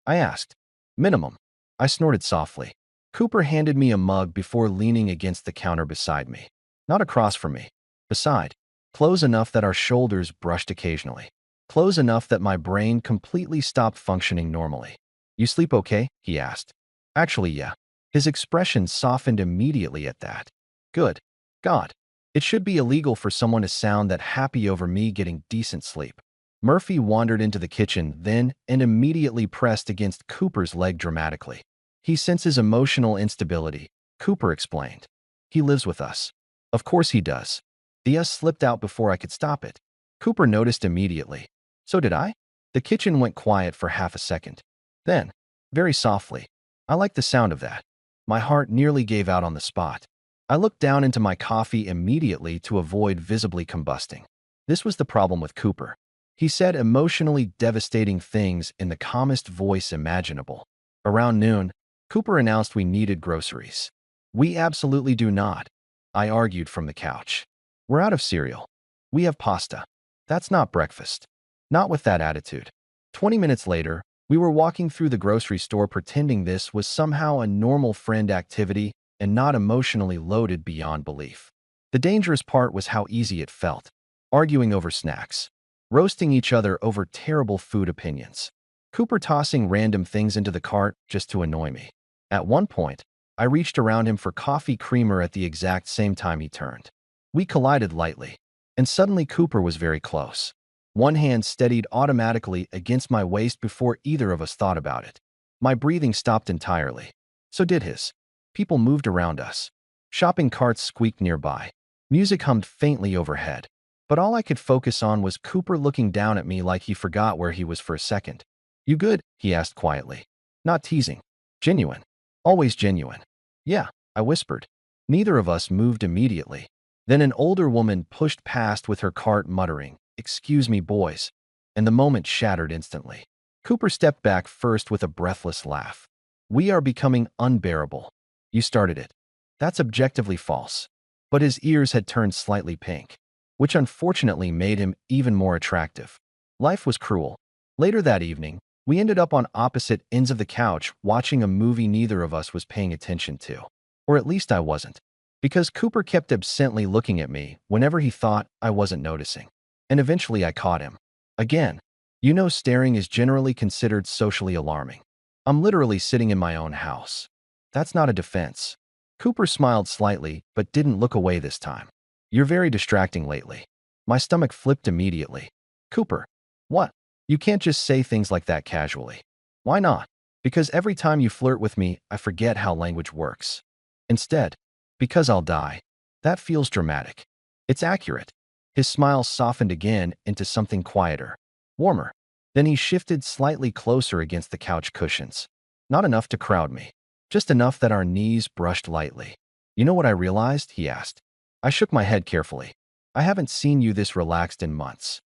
I asked. "Minimum." I snorted softly. Cooper handed me a mug before leaning against the counter beside me. Not across from me. Beside. Close enough that our shoulders brushed occasionally. Close enough that my brain completely stopped functioning normally. "You sleep okay?" he asked. "Actually, yeah." His expression softened immediately at that. "Good. God. It should be illegal for someone to sound that happy over me getting decent sleep." Murphy wandered into the kitchen then and immediately pressed against Cooper's leg dramatically. "He senses emotional instability," Cooper explained. "He lives with us." "Of course he does." The "us" slipped out before I could stop it. Cooper noticed immediately. So did I. The kitchen went quiet for half a second. Then, very softly, "I like the sound of that." My heart nearly gave out on the spot. I looked down into my coffee immediately to avoid visibly combusting. This was the problem with Cooper. He said emotionally devastating things in the calmest voice imaginable. Around noon, Cooper announced we needed groceries. "We absolutely do not," I argued from the couch. "We're out of cereal. We have pasta. That's not breakfast." Not with that attitude. 20 minutes later, we were walking through the grocery store pretending this was somehow a normal friend activity and not emotionally loaded beyond belief. The dangerous part was how easy it felt. Arguing over snacks. Roasting each other over terrible food opinions. Cooper tossing random things into the cart just to annoy me. At one point, I reached around him for coffee creamer at the exact same time he turned. We collided lightly, and suddenly Cooper was very close. One hand steadied automatically against my waist before either of us thought about it. My breathing stopped entirely. So did his. People moved around us. Shopping carts squeaked nearby. Music hummed faintly overhead. But all I could focus on was Cooper looking down at me like he forgot where he was for a second. "You good?" he asked quietly. Not teasing. Genuine. Always genuine. "Yeah," I whispered. Neither of us moved immediately. Then an older woman pushed past with her cart muttering, "Excuse me, boys," and the moment shattered instantly. Cooper stepped back first with a breathless laugh. "We are becoming unbearable. You started it." That's objectively false. But his ears had turned slightly pink, which unfortunately made him even more attractive. Life was cruel. Later that evening, we ended up on opposite ends of the couch watching a movie neither of us was paying attention to. Or at least I wasn't. Because Cooper kept absently looking at me whenever he thought I wasn't noticing. And eventually I caught him. Again. You know, staring is generally considered socially alarming. I'm literally sitting in my own house. That's not a defense. Cooper smiled slightly, but didn't look away this time. "You're very distracting lately." My stomach flipped immediately. "Cooper. What? You can't just say things like that casually." Why not? Because every time you flirt with me, I forget how language works. Instead, because I'll die. That feels dramatic. It's accurate. His smile softened again into something quieter, warmer. Then he shifted slightly closer against the couch cushions. Not enough to crowd me. Just enough that our knees brushed lightly. You know what I realized? He asked. I shook my head carefully. I haven't seen you this relaxed in months.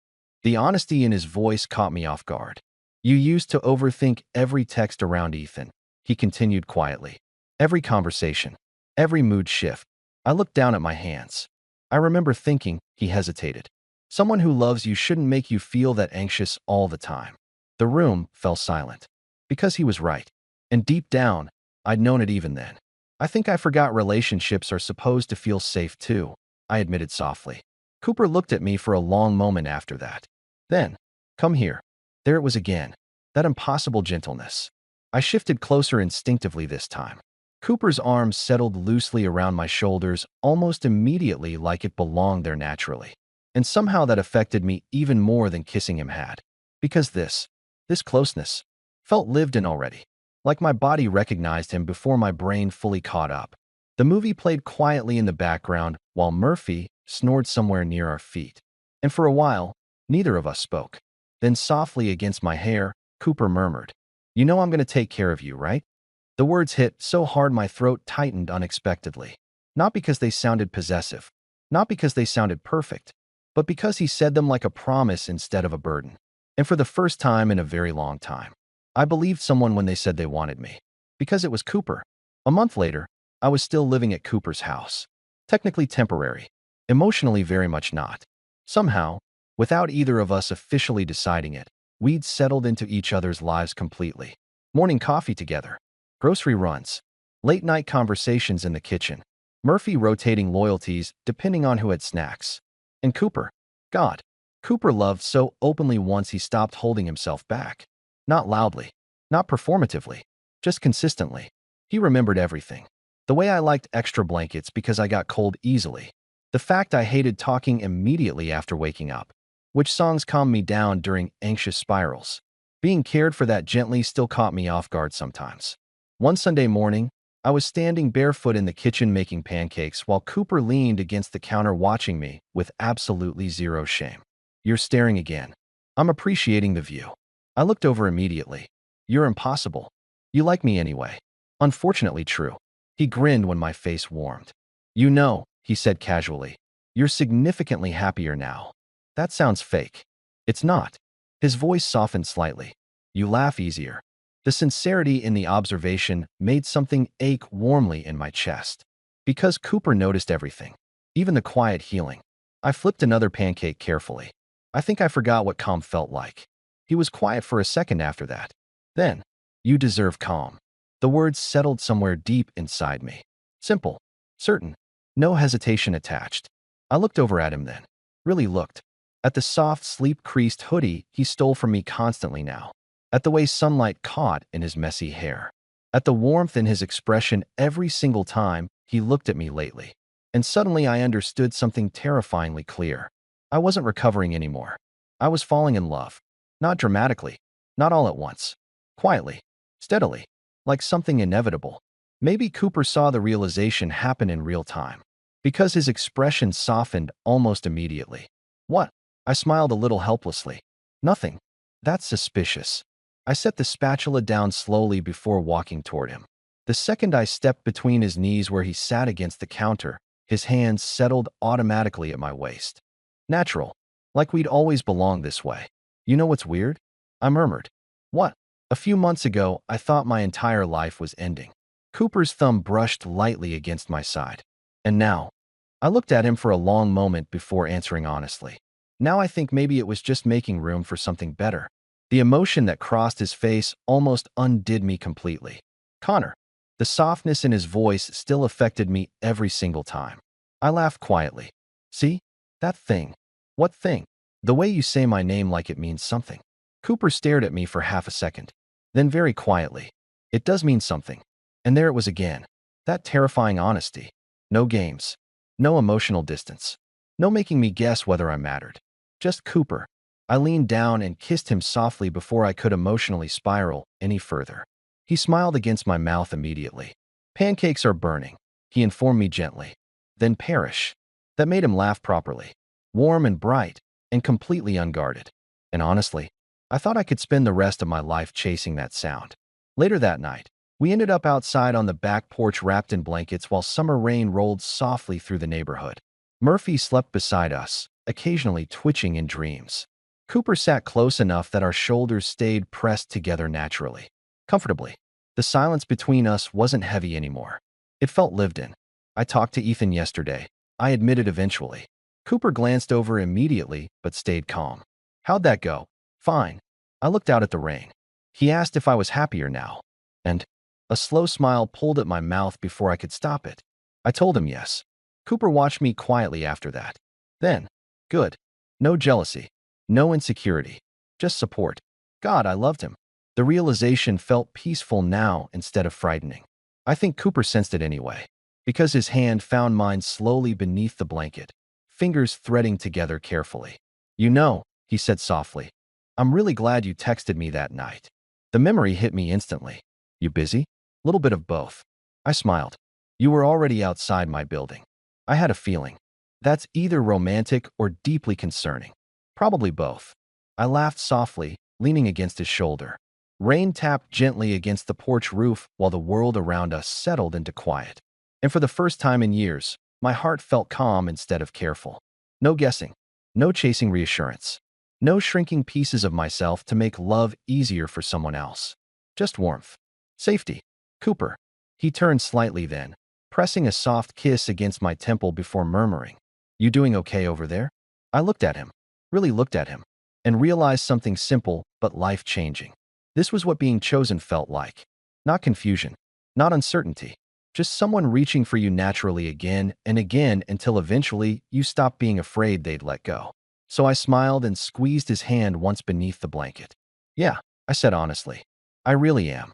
The honesty in his voice caught me off guard. You used to overthink every text around Ethan, he continued quietly. Every conversation, every mood shift. I looked down at my hands. I remember thinking, he hesitated. Someone who loves you shouldn't make you feel that anxious all the time. The room fell silent. Because he was right. And deep down, I'd known it even then. I think I forgot relationships are supposed to feel safe too, I admitted softly. Cooper looked at me for a long moment after that. Then, come here. There it was again. That impossible gentleness. I shifted closer instinctively this time. Cooper's arms settled loosely around my shoulders almost immediately like it belonged there naturally. And somehow that affected me even more than kissing him had. Because this closeness, felt lived in already. Like my body recognized him before my brain fully caught up. The movie played quietly in the background while Murphy snored somewhere near our feet. And for a while, neither of us spoke. Then softly against my hair, Cooper murmured, "You know I'm going to take care of you, right?" The words hit so hard my throat tightened unexpectedly. Not because they sounded possessive, not because they sounded perfect, but because he said them like a promise instead of a burden. And for the first time in a very long time, I believed someone when they said they wanted me. Because it was Cooper. A month later, I was still living at Cooper's house. Technically temporary, emotionally very much not. Somehow, without either of us officially deciding it, we'd settled into each other's lives completely. Morning coffee together, grocery runs, late-night conversations in the kitchen, Murphy rotating loyalties depending on who had snacks. And Cooper, God, Cooper loved so openly once he stopped holding himself back. Not loudly, not performatively, just consistently. He remembered everything. The way I liked extra blankets because I got cold easily. The fact I hated talking immediately after waking up. Which songs calmed me down during anxious spirals. Being cared for that gently still caught me off guard sometimes. One Sunday morning, I was standing barefoot in the kitchen making pancakes while Cooper leaned against the counter watching me with absolutely zero shame. You're staring again. I'm appreciating the view. I looked over immediately. You're impossible. You like me anyway. Unfortunately true. He grinned when my face warmed. You know, he said casually, you're significantly happier now. That sounds fake. It's not. His voice softened slightly. You laugh easier. The sincerity in the observation made something ache warmly in my chest. Because Cooper noticed everything, even the quiet healing. I flipped another pancake carefully. I think I forgot what calm felt like. He was quiet for a second after that. Then, you deserve calm. The words settled somewhere deep inside me. Simple, certain, no hesitation attached. I looked over at him then. Really looked. At the soft, sleep-creased hoodie he stole from me constantly now. At the way sunlight caught in his messy hair. At the warmth in his expression every single time he looked at me lately. And suddenly I understood something terrifyingly clear. I wasn't recovering anymore. I was falling in love. Not dramatically. Not all at once. Quietly. Steadily. Like something inevitable. Maybe Cooper saw the realization happen in real time. Because his expression softened almost immediately. What? I smiled a little helplessly. Nothing. That's suspicious. I set the spatula down slowly before walking toward him. The second I stepped between his knees where he sat against the counter, his hands settled automatically at my waist. Natural. Like we'd always belonged this way. You know what's weird? I murmured. What? A few months ago, I thought my entire life was ending. Cooper's thumb brushed lightly against my side. And now? I looked at him for a long moment before answering honestly. Now I think maybe it was just making room for something better. The emotion that crossed his face almost undid me completely. Connor. The softness in his voice still affected me every single time. I laughed quietly. See? That thing. What thing? The way you say my name like it means something. Cooper stared at me for half a second. Then very quietly. It does mean something. And there it was again. That terrifying honesty. No games. No emotional distance. No making me guess whether I mattered. Just Cooper. I leaned down and kissed him softly before I could emotionally spiral any further. He smiled against my mouth immediately. Pancakes are burning, he informed me gently. Then perish. That made him laugh properly. Warm and bright, and completely unguarded. And honestly, I thought I could spend the rest of my life chasing that sound. Later that night, we ended up outside on the back porch wrapped in blankets while summer rain rolled softly through the neighborhood. Murphy slept beside us, occasionally twitching in dreams. Cooper sat close enough that our shoulders stayed pressed together naturally, comfortably. The silence between us wasn't heavy anymore. It felt lived in. I talked to Ethan yesterday, I admitted eventually. Cooper glanced over immediately but stayed calm. How'd that go? Fine. I looked out at the rain. He asked if I was happier now. And a slow smile pulled at my mouth before I could stop it. I told him yes. Cooper watched me quietly after that. Then, good. No jealousy. No insecurity. Just support. God, I loved him. The realization felt peaceful now instead of frightening. I think Cooper sensed it anyway, because his hand found mine slowly beneath the blanket, fingers threading together carefully. You know, he said softly, I'm really glad you texted me that night. The memory hit me instantly. You busy? Little bit of both. I smiled. You were already outside my building. I had a feeling. That's either romantic or deeply concerning. Probably both. I laughed softly, leaning against his shoulder. Rain tapped gently against the porch roof while the world around us settled into quiet. And for the first time in years, my heart felt calm instead of careful. No guessing. No chasing reassurance. No shrinking pieces of myself to make love easier for someone else. Just warmth. Safety. Cooper. He turned slightly then, pressing a soft kiss against my temple before murmuring, You doing okay over there? I looked at him. Really looked at him. And realized something simple but life-changing. This was what being chosen felt like. Not confusion. Not uncertainty. Just someone reaching for you naturally again and again until eventually you stopped being afraid they'd let go. So I smiled and squeezed his hand once beneath the blanket. Yeah, I said honestly. I really am.